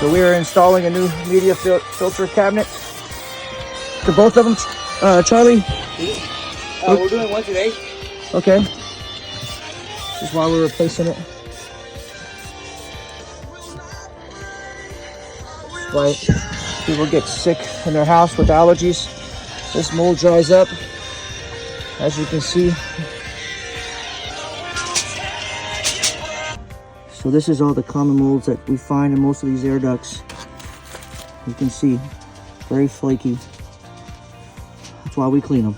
So we are installing a new media filter cabinet for both of them, Charlie. We're doing one today. Okay. This is why we're replacing it. Why people get sick in their house with allergies. This mold dries up, as you can see. So this is all the common molds that we find in most of these air ducts. You can see, very flaky. That's why we clean them.